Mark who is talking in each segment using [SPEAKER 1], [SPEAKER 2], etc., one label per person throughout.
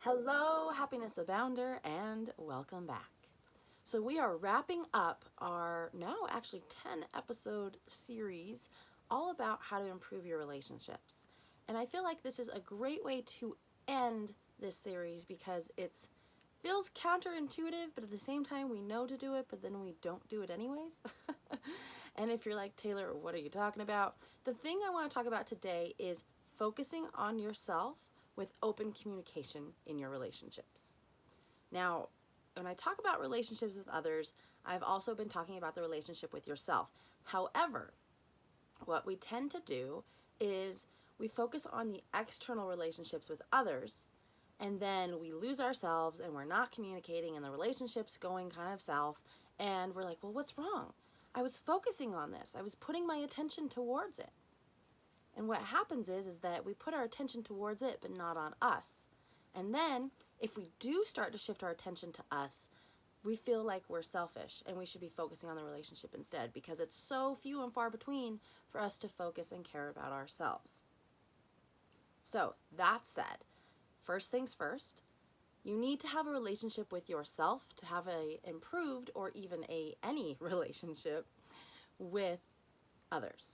[SPEAKER 1] Hello, happiness abounder, and welcome back. So we are wrapping up our now actually 10 episode series all about how to improve your relationships. And I feel like this is a great way to end this series because it feels counterintuitive, but at the same time we know to do it, but then we don't do it anyways. And if you're like, Taylor, what are you talking about? The thing I want to talk about today is focusing on yourself with open communication in your relationships. Now, when I talk about relationships with others, I've also been talking about the relationship with yourself. However, what we tend to do is we focus on the external relationships with others, and then we lose ourselves and we're not communicating and the relationship's going kind of south, and we're like, well, what's wrong? I was focusing on this. I was putting my attention towards it. And what happens is that we put our attention towards it, but not on us. And then if we do start to shift our attention to us, we feel like we're selfish and we should be focusing on the relationship instead, because it's so few and far between for us to focus and care about ourselves. So that said, first things first, you need to have a relationship with yourself to have a improved or even any relationship with others.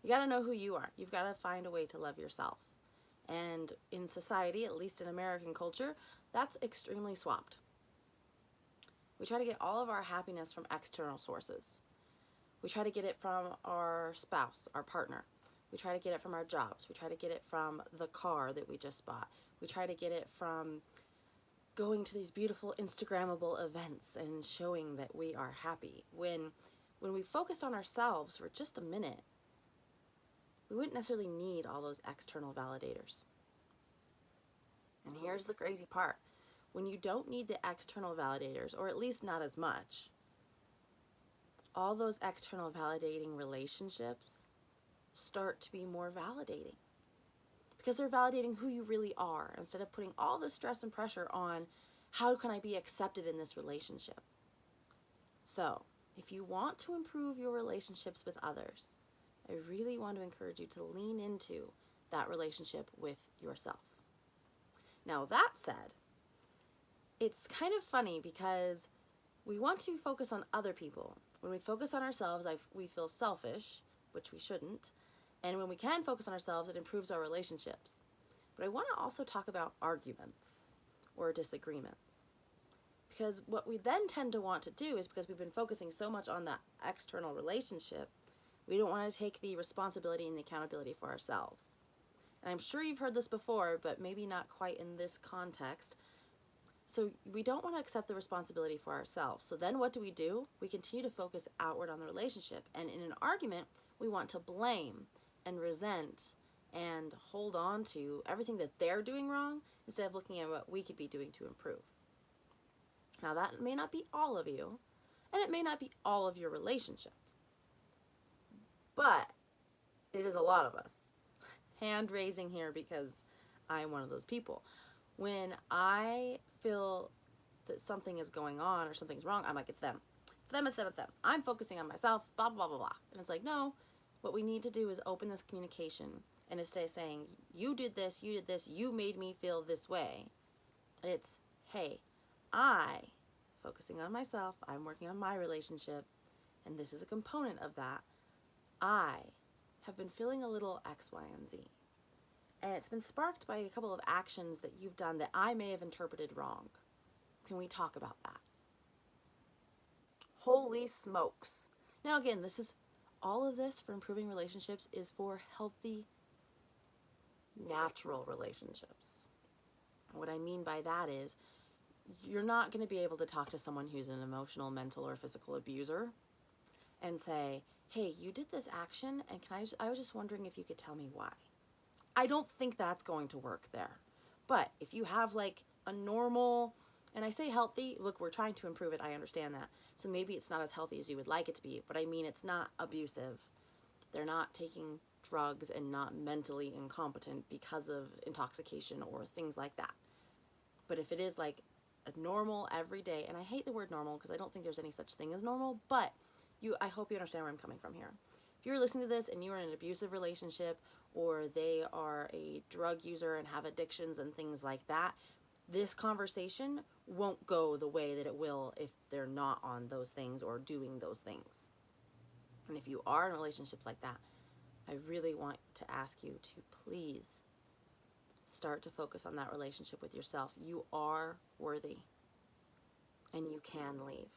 [SPEAKER 1] You got to know who you are. You've got to find a way to love yourself. And in society, at least in American culture, that's extremely swapped. We try to get all of our happiness from external sources. We try to get it from our spouse, our partner. We try to get it from our jobs. We try to get it from the car that we just bought. We try to get it from going to these beautiful Instagrammable events and showing that we are happy. When we focus on ourselves for just a minute, we wouldn't necessarily need all those external validators. And here's the crazy part. When you don't need the external validators, or at least not as much, all those external validating relationships start to be more validating. Because they're validating who you really are, instead of putting all the stress and pressure on how can I be accepted in this relationship. So, if you want to improve your relationships with others, I really want to encourage you to lean into that relationship with yourself. Now, that said, it's kind of funny because we want to focus on other people. When we focus on ourselves, we feel selfish, which we shouldn't. And when we can focus on ourselves, it improves our relationships. But I want to also talk about arguments or disagreements. Because what we then tend to want to do is, because we've been focusing so much on that external relationship, we don't want to take the responsibility and the accountability for ourselves. And I'm sure you've heard this before, but maybe not quite in this context. So we don't want to accept the responsibility for ourselves. So then what do? We continue to focus outward on the relationship. And in an argument, we want to blame and resent and hold on to everything that they're doing wrong instead of looking at what we could be doing to improve. Now, that may not be all of you, and it may not be all of your relationships. But it is a lot of us. Hand raising here because I'm one of those people. When I feel that something is going on or something's wrong, I'm like, it's them. It's them, it's them, it's them. I'm focusing on myself, blah, blah, blah, blah. And it's like, no, what we need to do is open this communication and instead of saying, you did this, you made me feel this way. It's, hey, focusing on myself, I'm working on my relationship, and this is a component of that. I have been feeling a little X, Y, and Z. And it's been sparked by a couple of actions that you've done that I may have interpreted wrong. Can we talk about that? Holy smokes. Now again, all of this for improving relationships is for healthy, natural relationships. What I mean by that is, you're not going to be able to talk to someone who's an emotional, mental, or physical abuser and say, hey, you did this action, and I was just wondering if you could tell me why. I don't think that's going to work there. But if you have like a normal, and I say healthy, look, we're trying to improve it, I understand that. So maybe it's not as healthy as you would like it to be, but I mean, it's not abusive. They're not taking drugs and not mentally incompetent because of intoxication or things like that. But if it is like a normal, everyday, and I hate the word normal because I don't think there's any such thing as normal, but I hope you understand where I'm coming from here. If you're listening to this and you're in an abusive relationship or they are a drug user and have addictions and things like that, this conversation won't go the way that it will if they're not on those things or doing those things. And if you are in relationships like that, I really want to ask you to please start to focus on that relationship with yourself. You are worthy and you can leave.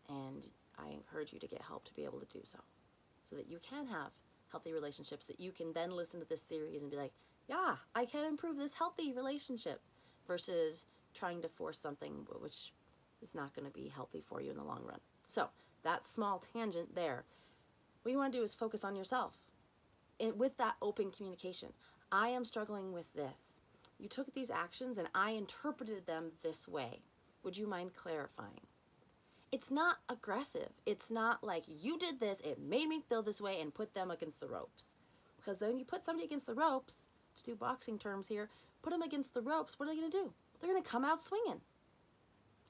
[SPEAKER 1] And I encourage you to get help to be able to do so that you can have healthy relationships, that you can then listen to this series and be like, yeah, I can improve this healthy relationship, versus trying to force something which is not going to be healthy for you in the long run. So that small tangent there, what you want to do is focus on yourself with that open communication. I am struggling with this. You took these actions and I interpreted them this way. Would you mind clarifying? It's not aggressive. It's not like you did this, it made me feel this way, and put them against the ropes. Because then you put somebody against the ropes, to do boxing terms here, put them against the ropes, what are they going to do? They're going to come out swinging.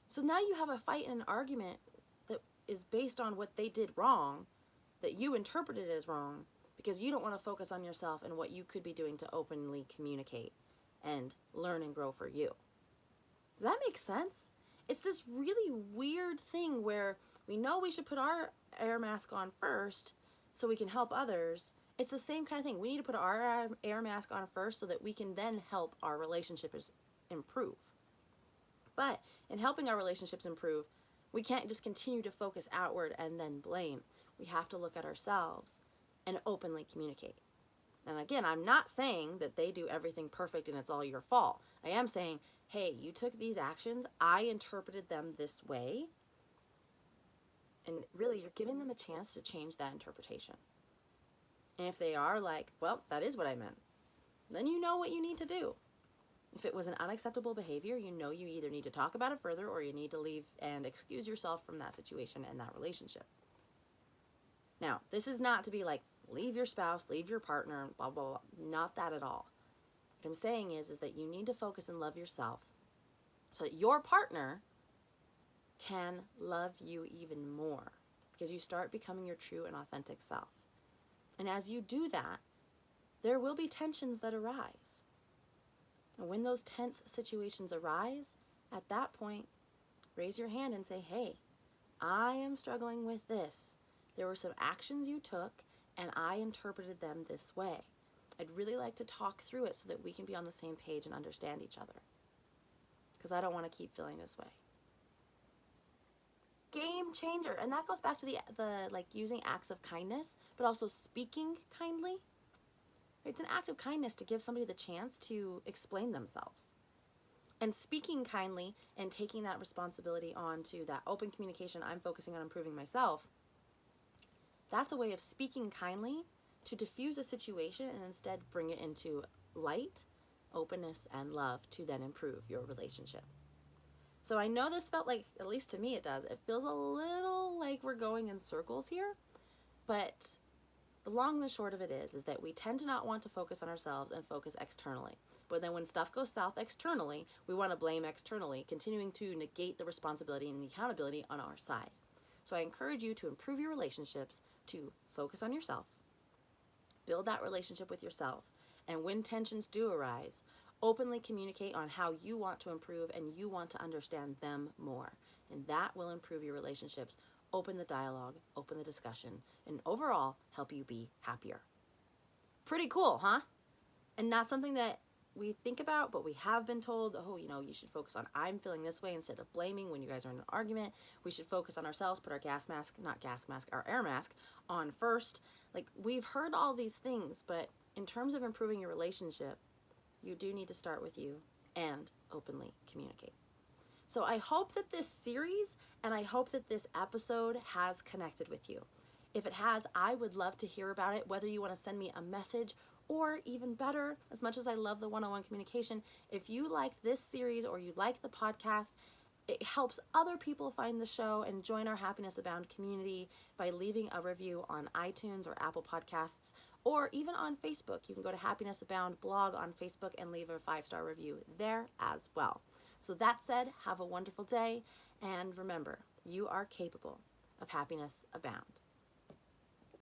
[SPEAKER 1] So now you have a fight and an argument that is based on what they did wrong, that you interpreted as wrong, because you don't want to focus on yourself and what you could be doing to openly communicate and learn and grow for you. Does that make sense? It's this really weird thing where we know we should put our air mask on first so we can help others. It's the same kind of thing. We need to put our air mask on first so that we can then help our relationships improve. But in helping our relationships improve, we can't just continue to focus outward and then blame. We have to look at ourselves and openly communicate. And again, I'm not saying that they do everything perfect and it's all your fault. I am saying, hey, you took these actions, I interpreted them this way, and really you're giving them a chance to change that interpretation. And if they are like, well, that is what I meant, then you know what you need to do. If it was an unacceptable behavior, you know you either need to talk about it further or you need to leave and excuse yourself from that situation and that relationship. Now, this is not to be like, leave your spouse, leave your partner, blah, blah, blah. Not that at all. What I'm saying is that you need to focus and love yourself so that your partner can love you even more, because you start becoming your true and authentic self. And as you do that, there will be tensions that arise. And when those tense situations arise, at that point, raise your hand and say, hey, I am struggling with this. There were some actions you took and I interpreted them this way. I'd really like to talk through it so that we can be on the same page and understand each other, because I don't want to keep feeling this way. Game changer. And that goes back to the like using acts of kindness, but also speaking kindly. It's an act of kindness to give somebody the chance to explain themselves. And speaking kindly and taking that responsibility on to that open communication, I'm focusing on improving myself. That's a way of speaking kindly to diffuse a situation and instead bring it into light, openness, and love to then improve your relationship. So I know this felt like, at least to me it does, it feels a little like we're going in circles here, but the long and the short of it is that we tend to not want to focus on ourselves and focus externally. But then when stuff goes south externally, we want to blame externally, continuing to negate the responsibility and the accountability on our side. So I encourage you to improve your relationships, to focus on yourself, build that relationship with yourself, and when tensions do arise, openly communicate on how you want to improve and you want to understand them more. And that will improve your relationships, open the dialogue, open the discussion, and overall help you be happier. Pretty cool, huh? And not something that we think about, but we have been told, oh, you know, you should focus on I'm feeling this way instead of blaming when you guys are in an argument. We should focus on ourselves, put our our air mask on first. Like, we've heard all these things, but in terms of improving your relationship, you do need to start with you and openly communicate. So I hope that this series and I hope that this episode has connected with you. If it has, I would love to hear about it, whether you want to send me a message or even better, as much as I love the one-on-one communication, if you liked this series or you like the podcast, it helps other people find the show and join our Happiness Abound community by leaving a review on iTunes or Apple Podcasts, or even on Facebook. You can go to Happiness Abound blog on Facebook and leave a 5-star review there as well. So that said, have a wonderful day, and remember, you are capable of happiness abound.